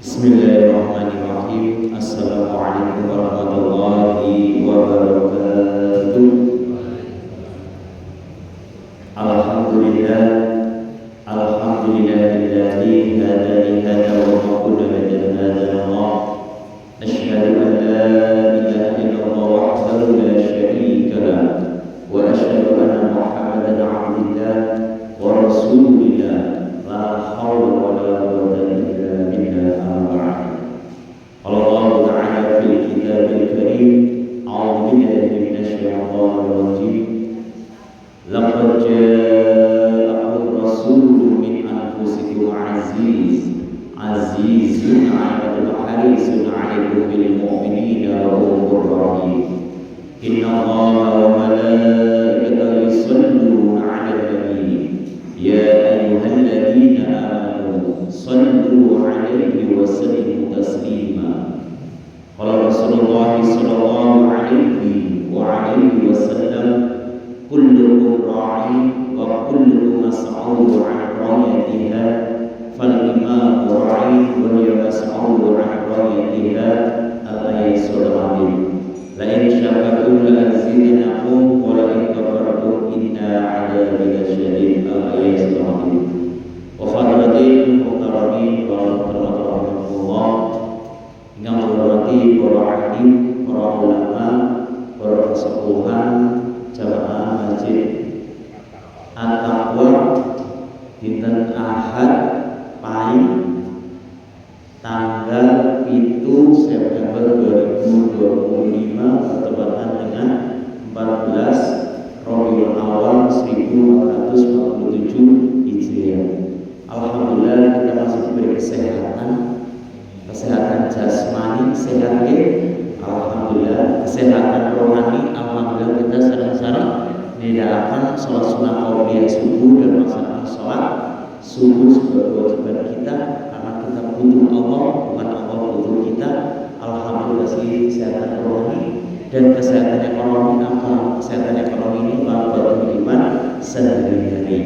Bismillahirrahmanirrahim. Assalamualaikum warahmatullahi wabarakatuh. Alhamdulillah, alhamdulillahilladzi hadani hada wa ma kunna lana hadana. Asyhadu an la ilaha illallah wahdahu la syarika lah wa asyhadu anna Muhammadan abdullah wa rasulillah. La haula wa la quwwata illa billah. Allah Ta'ala fil kitabil karim. A'udzu billahi minasy syaithanir rajim. Laqad ja'akum rasulun min anfusikum azizun 'alaihi harisun 'alaikum bil mu'minina raufur rahim. Innallaha wa malaikatahu yusholluna 'alan nabi. Ya ayyuhalladzina amanu shallu 'alaihi wa sallimu taslima. Qala Rasulullah sallallahu alaihi wasallam, kullukum ra'in wa kullukum mas'ulun 'an ra'iyatiha, fal imamu ra'in wa huwa mas'ulun 'an ra'iyatiha. Al-ayat surah Al-An'am. La in syakartum la azidannakum wa la in kafartum inna 'adzabi lasyadid. Al-ayat surah Al-An'am. Wa fadlatil muhtaramin wa rahmatullah. Yang menghormati para alim, para ulama, para kesepuhan jamaah masjid At-Taqwa dinten Ahad Pahing tanggal 7 September 2025 bertepatan dengan 14 Rabiul Awal 1447 Hijriah. Alhamdulillah kita masih diberi kesehatan jasmani sehat ya. Alhamdulillah, kesehatan rohani alhamdulillah kita sareng-sareng nindakaken salat sunah qabliyah subuh dan melaksanakan salat subuh sebagai kewajiban kita karena kita butuh Allah, bukan Allah butuh kita. Alhamdulillah sih kesehatan rohani dan kesehatan ekonomi. Apa kesehatan ekonomi ini buat kehidupan sehari-hari.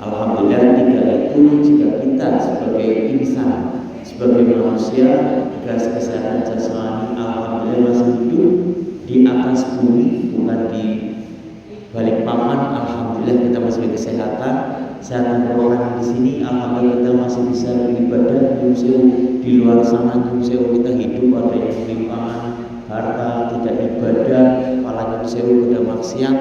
Alhamdulillah tiga itu jika kita sebagai insan, sebagai manusia, kesehatan jasmani alhamdulillah masih hidup di atas bumi, bukan di balik papan. Alhamdulillah kita masih kesehatan. Kesehatan rohani di sini alhamdulillah kita masih bisa beribadah. Di luar sana kita hidup ada yang kelimpangan harta, tidak ibadah, apalagi pada maksiat.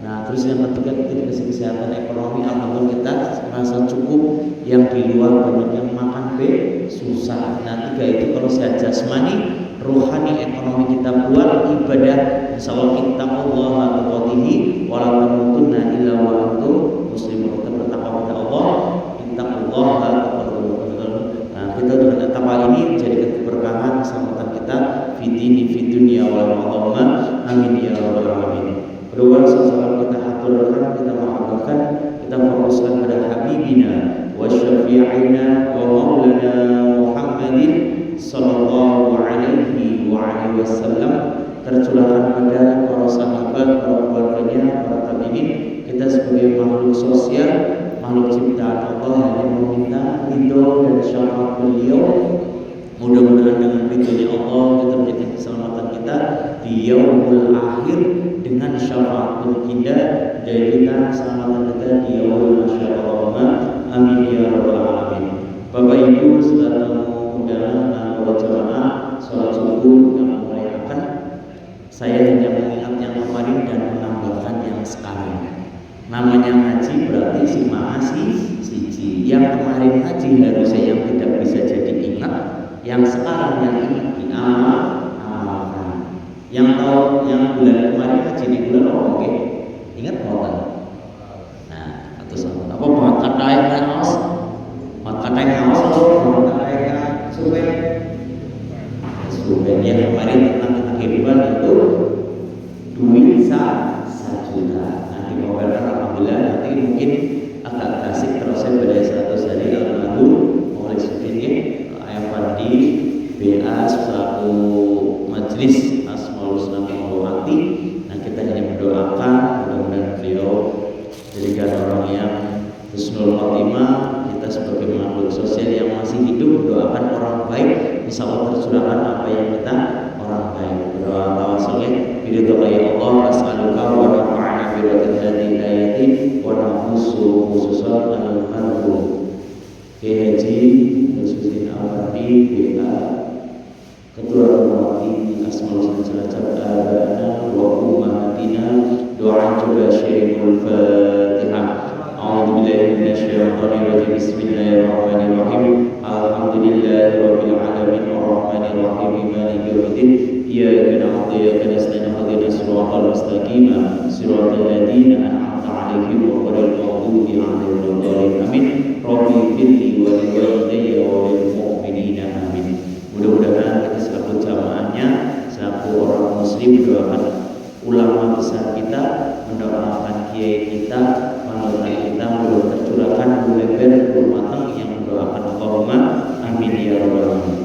Nah, terus yang ketiga kita dikasih kesehatan ekonomi, alhamdulillah kita merasa cukup. Yang di luar banyak yang makan susah. Nah, tiga itu kalau sehat jasmani, rohani, ekonomi kita buat ibadah, insyaallah kita Allah tuqatihi wa la tamutunna illa wa antum muslimun. Kita bertakwa kepada Allah, intaqullaha taqabbal. Nah, kita dengan takwa ini menjadikan keberkahan keselamatan kita fi dini fi dunya wal akhirah. Amin ya rabbal alamin. Kedua, salam kita haturkan, kita maafkan, kita fokuskan pada habibina wa syafi'ina wa maulana Muhammadin sallallahu alaihi wasallam, tercurahkan pada para sahabat, para keluarganya, para tabi'in. Kita sebagai makhluk sosial, makhluk ciptaan Allah, hanya meminta ridho dan syafaat beliau. Mudah-mudahan dengan ridhonya Allah kita menjadi keselamatan kita di yaumul akhir, dengan syafaat kita jadikan keselamatan kita di yaumul masyaallah. Amin ya rabbal alamin. Bapak Ibu saudara undangan dan para jamaah salat subuh yang mulai akan, saya hanya mengingat yang kemarin dan menambahkan yang sekarang. Namanya ngaji berarti si masih siji. Yang kemarin ngaji harusnya yang tidak bisa jadi ingat, yang sekarang yang ingat diamalkan. Yang tahu yang bulan kemarin ngaji di bulan oke, ingat mau? Nah, atau sama apa buat kata yang harus, buat kata yang harus atau buat kata yang suben yang kemarin tentang kehidupan itu duit sejuta. Nanti mau alhamdulillah nanti mungkin agak klasik terus saya pada 100 hari lalu oleh sebelumnya ayam pandi BA selaku majelis Asmaul Husna Mawati. Nah, kita hanya mendoakan mudah-mudahan beliau jadikan orang yang husnul khotimah. Kita sebagai makhluk sosial yang masih hidup doakan orang baik insya Allah tercurahkan apa yang kita orang baik. Berdoa tawasul biridho'i Allah as'aluka wa nafa'ana bi radhil ayati wa nafusu khususan al-harbu. Haji khususin awadi BA Ketua Rumati Asmaul Sajajat Abana wa Ummatina doa juga syirikul Fatihah. A'udzubillahi minasyaitonir rajim. Bismillahirrahmanirrahim. Alhamdulillahirabbil alamin arrahmanir rahim maliki yaumiddin. Iyyaka na'budu wa iyyaka nasta'in ihdinas siratal mustaqim siratal ladzina an'amta 'alaihim ghairil maghdubi 'alaihim waladdallin. Amin. Rabbi firli wa liwalidayya wa lil mu'minina amin. Mudah-mudahan kita selaku jamaahnya, selaku orang muslim mendoakan ulama besar kita, mendoakan kiai kita, panutan kita, belum tercurahkan lebar bermatang yang mendoakan Allahumma amin ya rabbal alamin.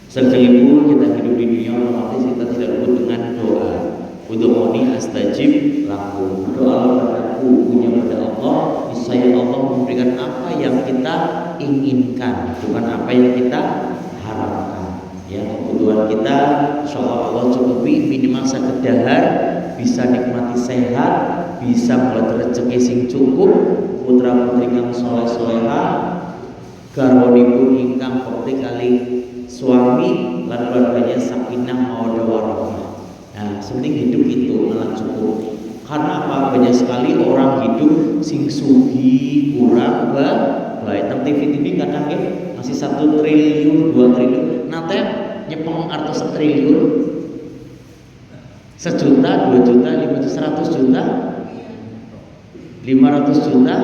Sekalipun kita hidup di dunia otomatis kita tidak luput dengan doa. Ud'uni astajib lakum. Doa padaku punya pada Allah, niscaya Allah memberikan apa yang kita inginkan, bukan apa yang kita harapkan. Ya, kebutuhan kita insyaallah Allah cukupi minimal sekedar bisa nikmati sehat, bisa melihat rezeki sing cukup, putra putri kang soleh soleha, garwanipun ingkang bekti kali suami lan keluarganya sakinah mawaddah warahmah. Nah, sepenting hidup itu malah cukup. Karena apa? Banyak sekali orang hidup sing sugi kurang baik. TV kadang masih 1 triliun, 2 triliun. Nate nyepeng artos 1 triliun, 1 juta, 2 juta, 100 juta, 500 juta.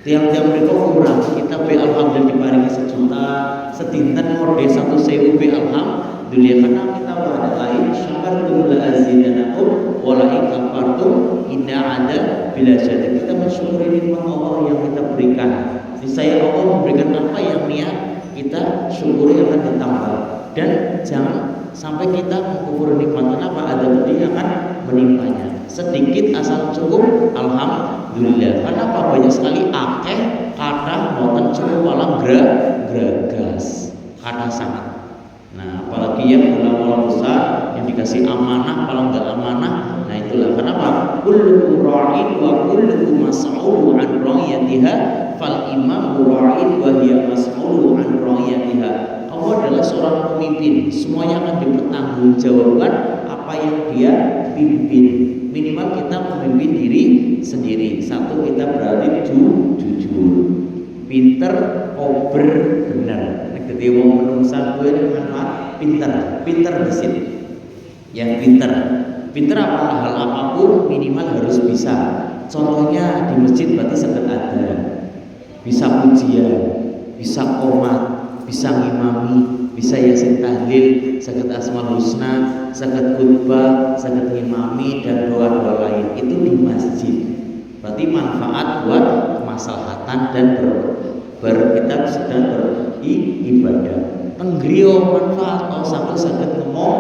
Tiap-tiap mereka kurang. Kita be alhamdulillah diparingi 1 juta, sedinten mode 1.000 be alhamdulillah. Karena kita ada lain syakartum la azidanakum wa la in kafartum inna ada bila syadid. Kita mensyukuri nikmat Allah yang kita berikan. Niscaya Allah memberikan apa yang niat kita syukuri akan ditambah. Dan jangan sampai kita mengkufur nikmat, apa ada pedih akan menimpanya. Sedikit asal cukup alhamdulillah. Karena apa? Banyak sekali akeh kata boten cukup walang gragas kata sangat. Nah, apalagi yang ulama besar yang dikasih amanah, kalau nggak amanah, nah itulah kenapa kullukum ra'in wa kullukum mas'ulun an ra'iyatiha fal imam ra'in wa hiya mas'ulun an ra'iyatiha. Kamu adalah seorang pemimpin, semuanya akan dipertanggungjawabkan apa yang dia pimpin. Minimal kita memimpin diri sendiri. Satu, kita berarti jujur, pinter, ober, benar. Jadi wong menungsa kuwi manfaat pinter di sini. Yang pinter apa hal apapun minimal harus bisa. Contohnya di masjid berarti saged ada, bisa pujian, bisa qomat, bisa ngimami, bisa yasin tahlil, saged asmaul husna, saged khutbah, saged ngimami dan doa-doa lain. Itu di masjid. Berarti manfaat buat kemaslahatan dan kita sedang beribadah. Penggriya manfaat kalau satu saged ngomong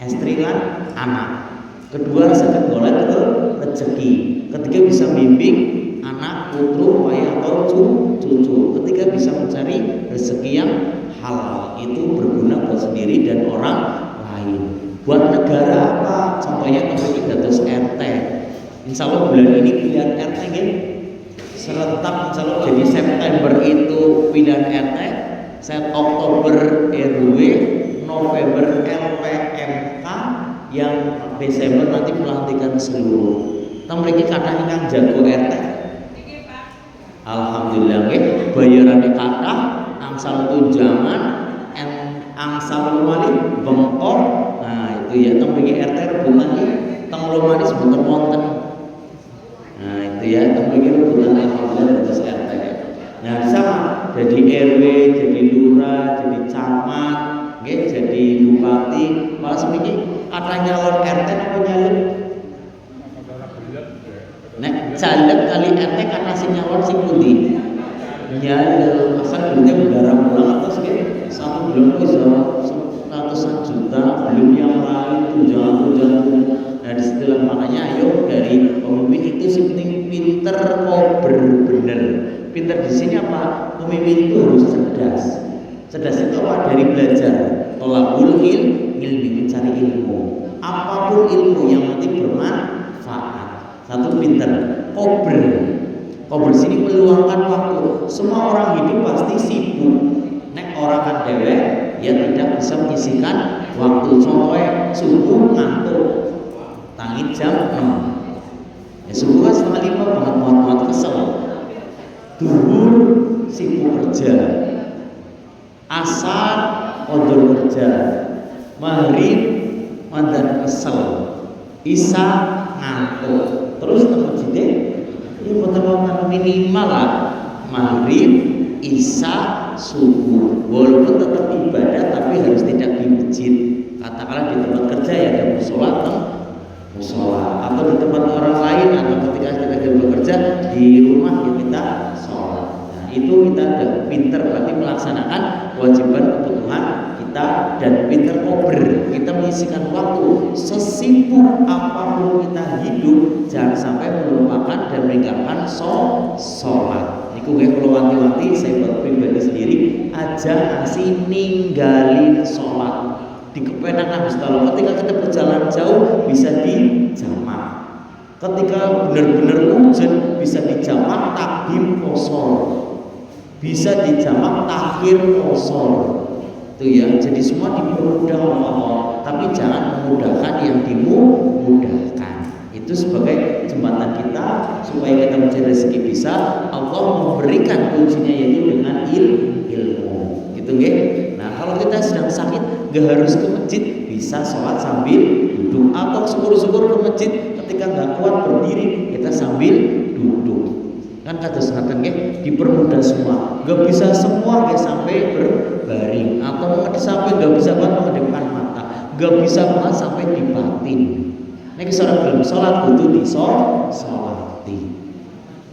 istri lan anak. Kedua saged golek rezeki. Ketiga bisa bimbing anak, putu, wayah atau cucu. Ketiga bisa mencari rezeki yang halal. Itu berguna buat sendiri dan orang lain. Buat negara apa? Contohnya kita dados RT. Insya Allah bulan ini pilihan RT gitu. Serentak insya Allah jadi September itu pilihan RT, Oktober RW, November LPMK, yang Desember nanti pelantikan seluruh. Tahu mereka kata yang jago RT. Alhamdulillah, bayarannya kata, angsal tunjangan, angsal wali bengkok. Nah itu ya, tahu mereka RT rebutannya, tahu manis bukan wonten. Nah itu ya, tahu mereka rebutan alhamdulillah atas RT. Nah sama, jadi RW, jadi lurah, jadi camat, jadi bupati, malah semiki kata nyalon RT apa nyalon? Nek caleg kali RT kata si nyalon si pundi? Nyalon, asal duitnya berdarah pulang atau sekian satu bulan bisa ratusan juta, belum yang lain tunjangan. Nah disitulah makanya ayo dari pemimpin itu sih penting pinter, bener. Pinter di sini apa? Pemimpin itu harus cerdas. Cerdas itu apa? Dari belajar. Tolakul ilmi, mencari ilmu. Apapun ilmu yang penting bermanfaat. Satu pinter. Kober sini meluangkan waktu. Semua orang hidup pasti sibuk. Nek orang kan dewek, ya tidak bisa menyisihkan waktu. Contohnya subuh ngantuk, tangi jam 6. Ya subuh kan setengah 5 banget kesel. Duhur sibuk kerja, asar odol kerja, maghrib mandan kesel, isya ngantuk, terus temu jide ini potongan minimal lah maghrib, isya, subuh. Walaupun tetap ibadah tapi harus tidak di masjid. Katakanlah di tempat kerja ya ada musola, atau di tempat orang lain, atau ketika kita bekerja di rumah ya kita sholat. Nah, itu kita udah pinter berarti melaksanakan kewajiban kebutuhan kita dan pinter kober. Kita menyisihkan waktu sesibuk apapun kita hidup, jangan sampai melupakan dan meninggalkan sholat. Niku gue kalau wanti-wanti saya pribadi sendiri aja ngasih ninggalin sholat. Di kepenangan Gusti, ketika kita berjalan jauh bisa dijamak. Ketika benar-benar hujan bisa dijamak takdim qosor, bisa dijamak takhir qosor. Itu ya, jadi semua dipermudah oleh Allah, tapi jangan memudahkan yang dimudahkan. Itu sebagai jembatan kita supaya kita mencari rezeki bisa Allah memberikan kuncinya yaitu dengan ilmu. Gitu nggih. Nah, kalau kita sedang sakit gak harus ke masjid, bisa sholat sambil duduk, atau syukur-syukur ke masjid ketika nggak kuat berdiri kita sambil duduk. Kan kata sunatan dipermudah semua. Gak bisa semua sampai berbaring, atau sampai gak bisa banget menghadapkan mata, gak bisa banget sampai di batin. Nek seorang belum sholat butuh disolati.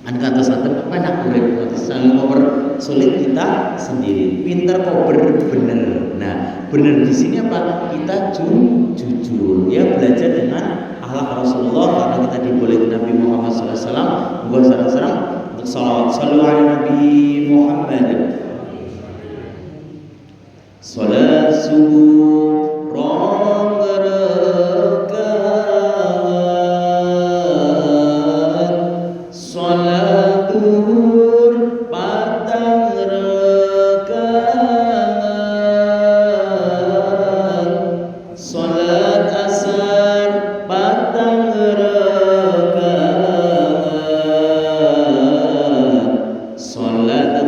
Kan kata sunatan enak urip sangat sulit kita sendiri. Pintar kober bener. Nah, bener di sini apa? Kita jujur. Ya belajar dengan akhlak Rasulullah, karena kita dibolehkan Nabi Muhammad SAW buat sarang-sarang untuk salawat. Sallu ala Nabi Muhammad. Salat subuh rong rekat, salat duhur patang rekat, salat asar patang rekat, salat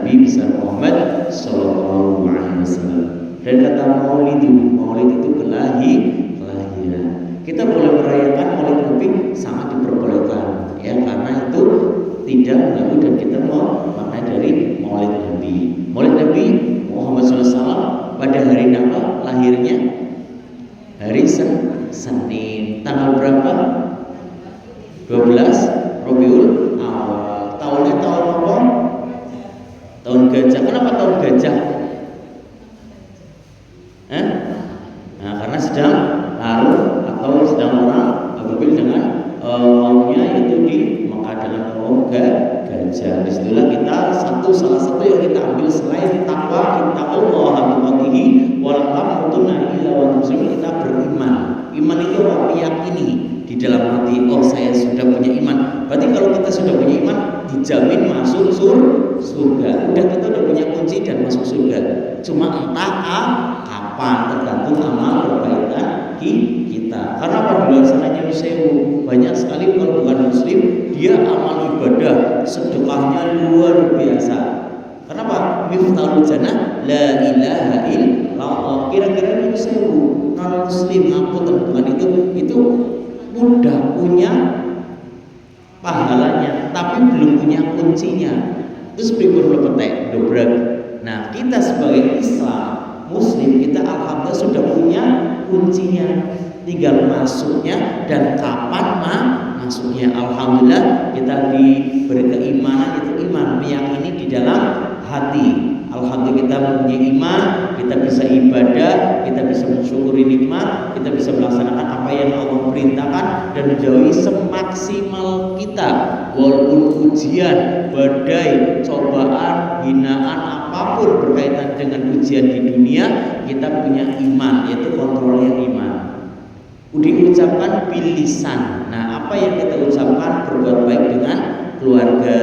Nabi besar Muhammad sallallahu alaihi wasallam. Dan kata maulid itu kelahiran. Kita boleh merayakan maulid Nabi, sangat diperbolehkan ya, karena itu tidak mengganggu dan kita mau makna dari maulid Nabi. Maulid Nabi Muhammad SAW pada hari apa lahirnya? Hari Senin. Tanggal berapa? 12 Rabiul Awal. Tahunnya tahun apa? Tahun gajah. Kenapa tahun gajah? Nah, karena sedang larut atau sedang orang berpil dengan maunya itu di Mekah dengan kaum gajah. Disitulah kita salah satu yang kita ambil selain takwa, ittaqullaha tuqatihi wa la tamutunna illa wa antum muslimun, kita beriman. Iman itu apa? Meyakini di dalam hati, oh saya sudah punya iman. Berarti kalau kita sudah punya iman, dijamin masuk surga. Udah, kita udah punya kunci dan masuk surga. Cuma entah kapan, tergantung amal kebaikan kita. Karena pada luar sananya sewu, banyak sekali kalau bukan muslim dia amal ibadah sedekahnya luar biasa. Kenapa? Miftahul jannah la ilaha illallah. Kira-kira itu sewu non muslim ngapunten bukan itu mudah punya pahalanya, tapi belum punya kuncinya. Terus pripun petek dobrak. Nah, kita sebagai Islam Muslim, kita alhamdulillah sudah punya kuncinya, tinggal masuknya dan kapan masuknya. Alhamdulillah kita diberi keimanan, itu iman meyakini di dalam hati. Alhamdulillah kita mempunyai iman, kita bisa ibadah, kita bisa mensyukuri nikmat, kita bisa melaksanakan apa yang Allah perintahkan dan menjauhi semaksimal kita. Walaupun ujian, badai, cobaan, hinaan apapun berkaitan dengan ujian di dunia, kita punya iman, yaitu kontrolnya iman. Diucapkan bil lisan. Nah, apa yang kita ucapkan, berbuat baik dengan keluarga,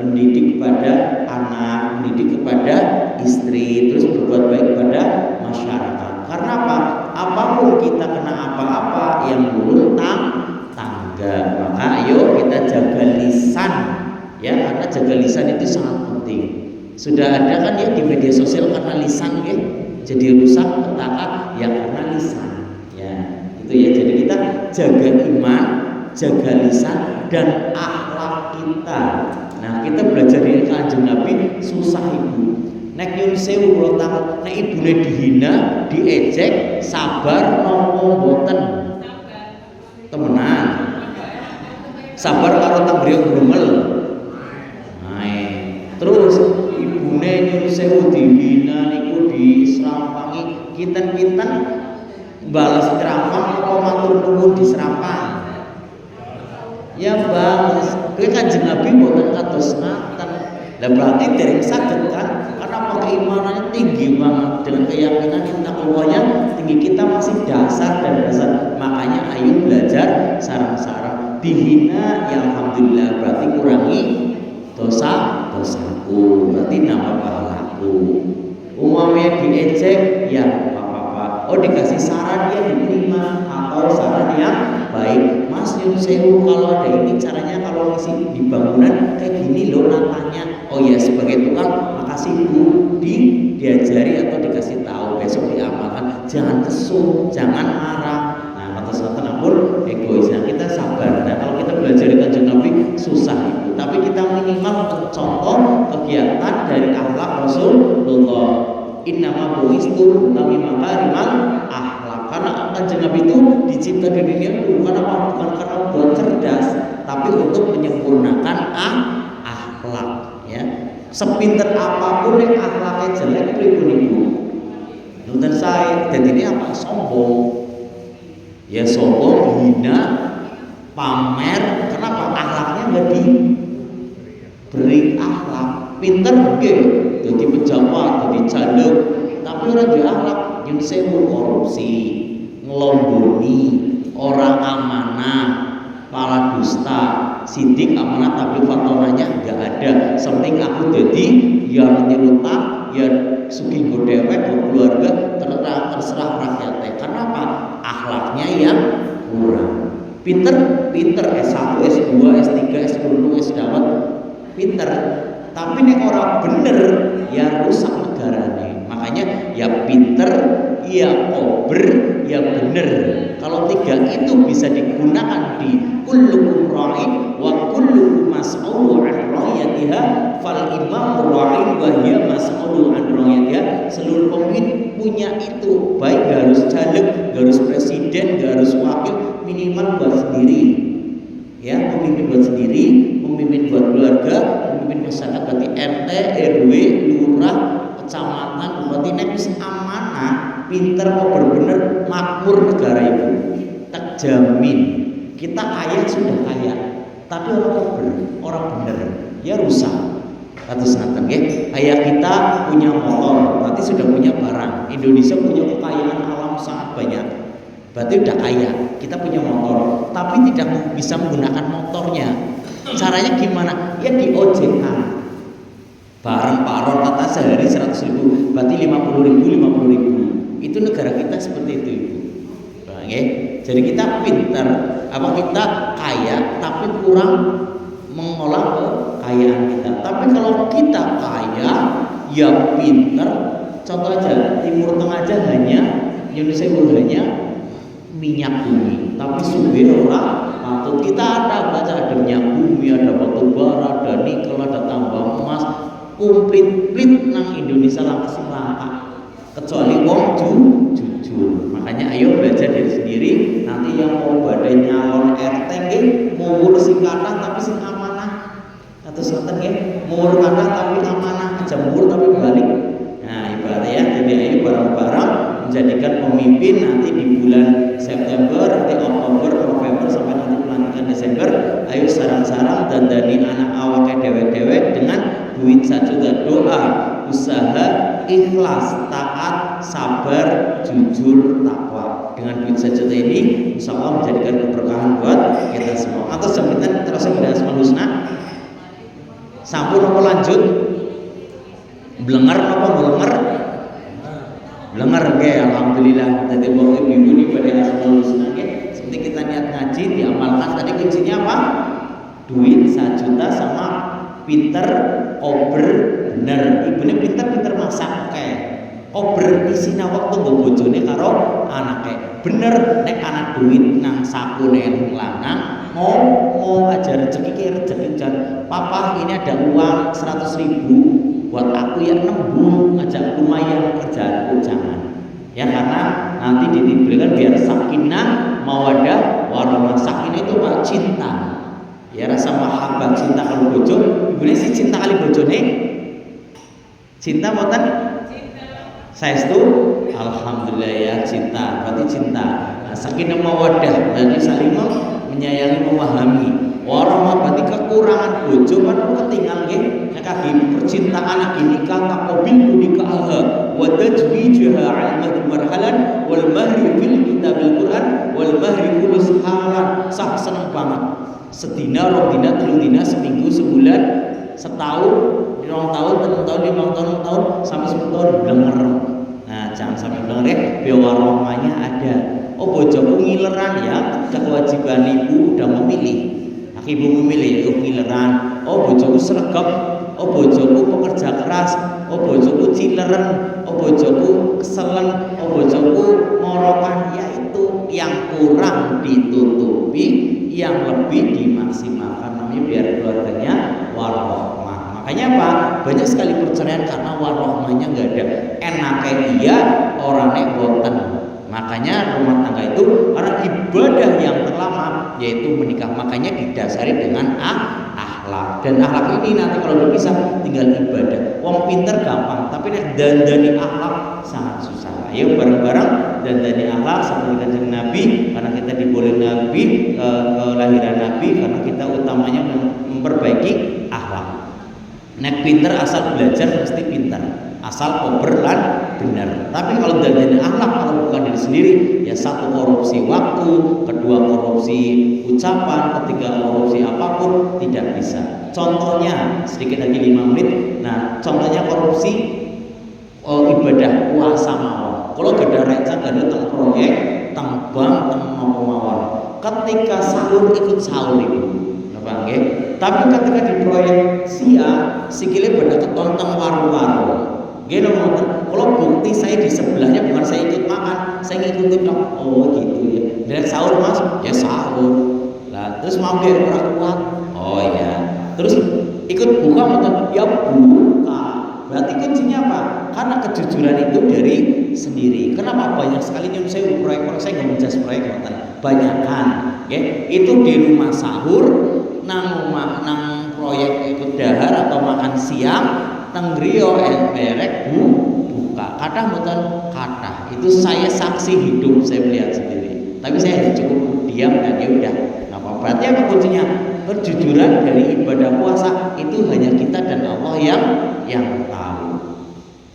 mendidik kepada anak, mendidik kepada istri, terus berbuat baik kepada masyarakat. Karena apa? Apapun kita kena apa-apa yang buruk tangga, maka ayo kita jaga lisan ya, karena jaga lisan itu sangat penting. Sudah ada kan ya di media sosial, karena lisan ya jadi rusak petaka ya karena lisan ya. Itu ya, jadi kita jaga iman, jaga lisan dan akhlak kita. Nah, kita belajar dari Kanjeng Nabi, susah ibu. Nek nyun sewu kula takut, nek ibune dihina, diejek, sabar nopo mboten? Temenan. Sabar karo tambriya grumel. Terus ibune nyun sewu dihina niku disrampangi, kinten-kinten balas serampang apa matur nuwun diserampang. Ya Bang, kowe Kanjeng Nabi mboten kados ngaten. Lah berarti dereng saged kan, karena keimanannya tinggi banget, dengan keyakinan takwanya tinggi, kita masih dasar dan dasar. Makanya ayo belajar sarang-sarang. Dihina ya alhamdulillah, berarti kurangi dosaku, berarti nama pahalaku. Umumnya diejek ya apa-apa. Oh, dikasih saran dia diterima, atau saran yang baik. Mas Yun Sewu, kalau ada ini caranya, kalau ngisi di bangunan kayak gini loh natanya. Oh ya, sebagai tukang makasih Bu, diajari atau dikasih tahu, besok diamalkan. Jangan kesel, jangan marah. Nah, kata pun egois. Nah, kita sabar. Nah, kalau kita belajar dari Kanjeng Nabi susah itu, tapi kita minimal contoh kegiatan dari akhlak Rasulullah. Innama bu'istu nami makarimal akhlak. Karena Kanjeng Nabi itu dicipta di dunia bukan karena buat cerdas, tapi untuk menyempurnakan akhlak ya. Sepinter apapun yang akhlaknya jelek, pripun ibu? Nonton saya, dan ini apa? Sombong. Ya sombong, hina, pamer. Kenapa? Akhlaknya nggak diberi akhlak. Pinter mungkin jadi pejabat, jadi caleg, tapi orang di akhlak yang sewu korupsi, ngelomboni, orang amanah, pala dusta, sidik amanah tapi fatonanya nggak ada. Penting aku jadi yang nyerutang, ya sugih godewek keluarga, terserah rakyatnya. Karena apa? Akhlaknya yang kurang. Pinter S1, S2, S3, S10, S dawet, pinter. Tapi nek ora bener ya rusak negarane. Makanya ya pinter, ya kober, ya bener. Kalau tiga itu bisa digunakan di kullukum ra'in wa kullukum mas'ulun 'an ra'iyatiha fal imam ra'in wa hiya mas'ulun 'an ra'iyatiha. Seluruh pemimpin punya itu, baik gak harus caleg, gak harus presiden, gak harus wakil, minimal buat sendiri. Ya, pemimpin buat sendiri, pemimpin buat keluarga, pemimpin masyarakat berarti RT, RW, lurah, kecamatan, berarti nek wis amanah, pinter kok bener makmur negara itu. Tak jamin. Kita kaya sudah kaya, tapi orang bener, ya rusak. Kados ngaten nggih. Ayah kita punya motor, berarti sudah punya barang. Indonesia punya kekayaan alam sangat banyak. Berarti udah kaya. Kita punya motor, tapi tidak bisa menggunakan motornya. Caranya gimana? Ya di OJK. Barang paron kata sehari 100.000, berarti 50.000. Itu negara kita seperti itu, Ibu. Bang, ya? Jadi kita pintar, apa kita kaya, tapi kurang mengolah kekayaan kita. Tapi kalau kita kaya, ya pintar. Contoh aja, Timur Tengah aja hanya Indonesia hanya minyak bumi, tapi sumber orang patut kita ada baca ada minyak bumi, ada batu bara, ada nikel, ada tambang emas, komplit nang Indonesia langsung langka, kecuali wong jujur. Makanya ayo belajar dari sendiri. Nanti yang mau badai nyalon RT mau ngurusin kata tapi sing amanah, atau ngoten nggih, mau kata tapi amanah, jembur tapi balik. Nah ibaratnya ya, jadi ayo bareng-bareng menjadikan pemimpin nanti di bulan September, nanti Oktober, November sampai nanti pelantikan Desember. Ayo sarang-sarang dandani anak awake dewek-dewek dengan duit sajuta doa, usaha, ikhlas, taat, sabar, jujur, takwa. Dengan duit sajuta ini insya Allah menjadikan keberkahan buat kita semua. Atau sebutan terus kepada Asmaul Husna. Sampun apa lanjut? Blenger apa blenger? Blenger nggih, alhamdulillah. Dadi wong ibu ini pada Asmaul Husna nggih. Seperti kita niat ngaji diamalkan tadi kuncinya apa? Duit 1 juta sama pinter, kober, bener. Ibune pinter masak oke. Kober isina waktu nggo bojone karo anake. Bener nek anak duit nang sakune lanang mau aja rezeki jan. Papa ini ada uang 100.000 buat aku ya nembung ngajak lumayan kerjaanku jangan. Ya karena nanti diberikan biar sakinah, mawadah, warahmah. Sakinah itu Pak cinta. Ya rasa mahabbah cinta kalau bojo, ibune sih cinta kali bojone. Cinta mboten? Cinta. Saestu alhamdulillah ya cinta, berarti cinta. Nah, sakinah mawadah berarti saling menyayangi, memahami. Warahmah berarti kekurangan bojo kan ketinggal nggih. Nek kaki percintaan lagi nikah taqabil nikahha wa tajwijuha al marhalan wal mahri fil kitabil Quran wal mahri kulus halan. Sah seneng banget. Sedina, rong dina, telung dina, seminggu, sebulan, setahun, 2 tahun, 3 tahun, 5 tahun, sampai 10 tahun blenger. Nah, jangan sampai blenger ya, biar warahmahnya ada. Oh, bojoku ngileran ya, kewajiban ibu udah memilih. Ibu memilih ngileran. Oh, bojoku sregep. Oh, bojoku pekerja keras. Oh, bojoku cileren. Oh, bojoku keselen. Oh, bojoku morokan. Yaitu yang kurang ditutupi, yang lebih dimaksimalkan, namanya biar keluarganya warahmah. Makanya apa? Banyak sekali perceraian karena warahmahnya nggak ada. Enaknya iya, orangnya boten. Makanya rumah tangga itu karena ibadah yang terlama yaitu menikah. Makanya didasari dengan akhlak. Dan akhlak ini nanti kalau berpisah tinggal ibadah. Wong pinter gampang, tapi nek dandani akhlak sangat susah. Ayo bareng-bareng dandani akhlak seperti kanjeng Nabi, karena kita dibolehin Nabi kelahiran Nabi karena kita utamanya memperbaiki akhlak. Nek pinter asal belajar mesti pinter, asal kober lan benar. Tapi kalau dandani akhlak kalau bukan diri sendiri, ya satu korupsi waktu, kedua korupsi ucapan, ketiga korupsi apapun tidak bisa. Contohnya sedikit lagi 5 menit. Nah, contohnya korupsi ibadah puasa mawon. Kalau gak ada rencana gak ada tentang proyek, tentang bank, tentang mawon. Ketika sahur ikut sahur itu, tapi ketika di proyek siang sikile pada ketonteng warung-warung. Nggih ngoten. Kalau bukti saya di sebelahnya bukan saya ikut makan, saya ngikutin dong. Oh gitu ya. Dan sahur Mas, ya sahur. Lah terus mau biar ora kuat. Oh iya. Terus ikut buka betul? Ya buka. Berarti kuncinya apa? Karena kejujuran itu dari sendiri. Kenapa banyak sekali yang saya proyek-proyek saya nggak menjas proyek betul? Banyakan. Okay? Itu di rumah sahur, nang proyek ikut dahar atau makan siang, tenggrio berek buka. Kata betul kata. Itu saya saksi hidup, saya melihat sendiri. Tapi saya hanya cukup diam dan ya udah. Berarti apa kuncinya? Kejujuran dari ibadah puasa itu hanya kita dan Allah yang tahu.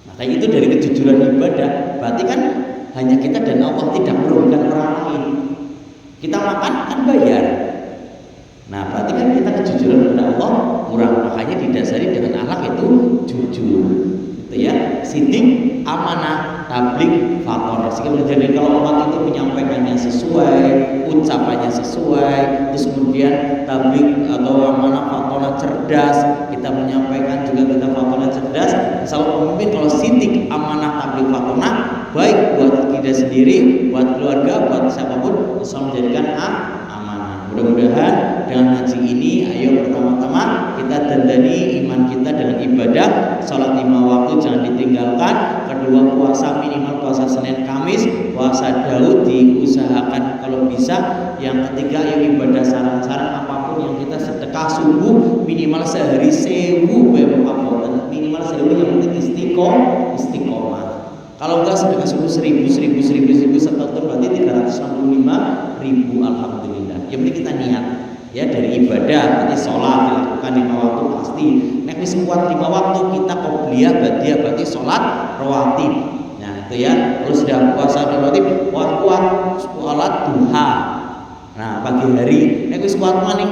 Maka itu dari kejujuran ibadah. Berarti kan hanya kita dan Allah, tidak merugikan orang lain. Kita makan kan bayar. Nah berarti kan kita kejujuran kepada Allah kurang. Makanya didasari dengan akhlak itu jujur. Gitu ya. Sidik, amanah, tabligh, fathor. Jadi kalau umat itu menyampaikannya sesuai, ucapannya sesuai, terus kemudian tabligh atau amanah, fathor, cerdas, kita menyampaikan juga kita fathor cerdas. Misal pemimpin kalau sidik, amanah, tabligh, fathor, baik buat kita sendiri, buat keluarga, buat siapapun, bisa menjadikan amanah. Mudah-mudahan dengan ngaji ini, ayo pertama-tama kita dandani iman kita dengan ibadah. Salat 5 waktu jangan ditinggalkan. Kedua, puasa minimal puasa Senin Kamis. Puasa Daud diusahakan kalau bisa. Yang ketiga, ayo ibadah sarang-sarang apapun yang kita sedekah subuh minimal sehari 1000 minimal 1000, yang penting istiqomah. Kalau enggak sedekah subuh 1000 satu tahun berarti 365.000. Alhamdulillah. Yang penting kita niat ya dari ibadah, berarti sholat dilakukan 5 waktu pasti. Nek wis kuat 5 waktu kita qobliyah badiah, berarti sholat rawatib. Nah itu ya. Terus sudah puasa rawatib, kuat sholat duha. Nah pagi hari nek wis kuat maning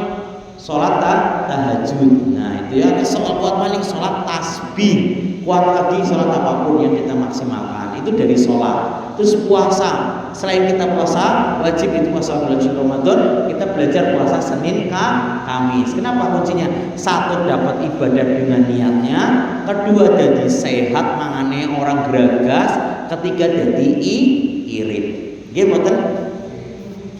sholat tahajud. Nah itu ya. Nek kuat maning sholat tasbih, kuat lagi sholat apapun yang kita maksimalkan itu dari sholat. Terus puasa, selain kita puasa wajib itu puasa bulan Ramadan, kita belajar puasa Senin Kamis. Kenapa kuncinya? Satu, dapat ibadah dengan niatnya. Kedua, jadi sehat mangane orang geragas. Ketiga, jadi irit. Nggih mboten?